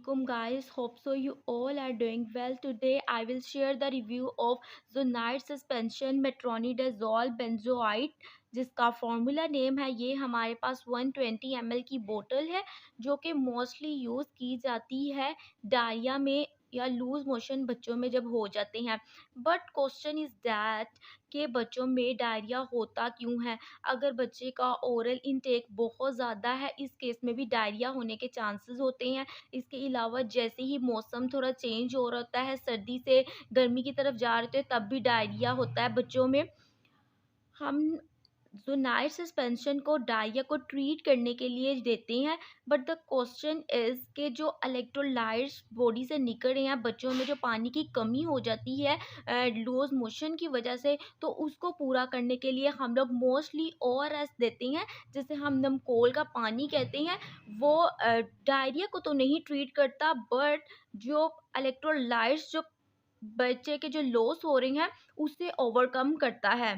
alaikum guys, hope so you all are doing well. Today I will share the review of Zonite suspension metronidazole benzoate जिसका formula name है। ये हमारे पास 120 ml की बोतल है जो कि मोस्टली यूज़ की जाती है डायरिया में या लूज मोशन बच्चों में जब हो जाते हैं। बट क्वेश्चन इज़ दैट कि बच्चों में डायरिया होता क्यों है। अगर बच्चे का ओरल इंटेक बहुत ज़्यादा है, इस केस में भी डायरिया होने के चांसेस होते हैं। इसके अलावा जैसे ही मौसम थोड़ा चेंज हो रहा होता है, सर्दी से गर्मी की तरफ जा रहे होते हैं, तब भी डायरिया होता है बच्चों में। हम जोनाइट सस्पेंशन को डायरिया को ट्रीट करने के लिए देते हैं। बट द क्वेश्चन इज़ कि जो इलेक्ट्रोलाइट्स बॉडी से निकल रहे हैं, बच्चों में जो पानी की कमी हो जाती है लूज मोशन की वजह से, तो उसको पूरा करने के लिए हम लोग मोस्टली ORS देते हैं, जिसे हम नमकोल का पानी कहते हैं। वो डायरिया को तो नहीं ट्रीट करता, बट जो इलेक्ट्रोलाइट्स जो बच्चे के जो लॉस हो रहे हैं उसे ओवरकम करता है।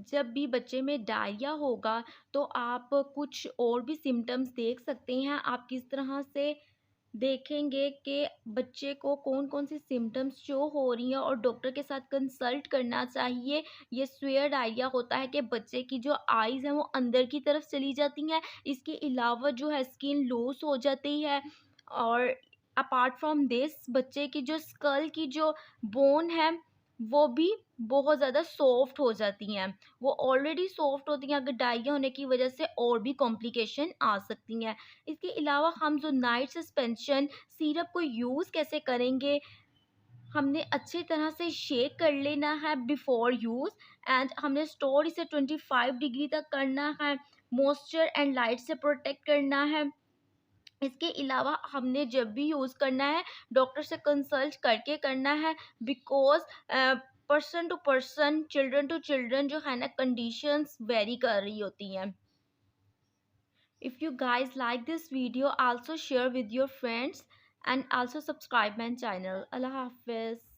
जब भी बच्चे में डायरिया होगा तो आप कुछ और भी सिम्टम्स देख सकते हैं। आप किस तरह से देखेंगे कि बच्चे को कौन-कौन सी सिम्टम्स शो हो रही हैं और डॉक्टर के साथ कंसल्ट करना चाहिए। ये स्वेयर डायरिया होता है कि बच्चे की जो आइज़ हैं वो अंदर की तरफ चली जाती हैं। इसके अलावा जो है स्किन लूज़ हो जाती है और अपार्ट फ्रॉम दिस बच्चे की जो स्कल की जो बोन है वो भी बहुत ज़्यादा सॉफ्ट हो जाती हैं। वो ऑलरेडी सॉफ्ट होती हैं, अगर डायरिया होने की वजह से और भी कॉम्प्लिकेशन आ सकती हैं। इसके अलावा हम जो नाइट सस्पेंशन सिरप को यूज़ कैसे करेंगे, हमने अच्छी तरह से शेक कर लेना है बिफोर यूज़ एंड हमने स्टोर इसे 25 डिग्री तक करना है। मॉइस्चर एंड लाइट से प्रोटेक्ट करना है। इसके अलावा हमने जब भी यूज़ करना है डॉक्टर से कंसल्ट करके करना है, because person to person, children to children जो है ना, कंडीशंस वेरी कर रही होती हैं। If you guys like this video, also share with your friends and also subscribe my channel. Allah Hafiz.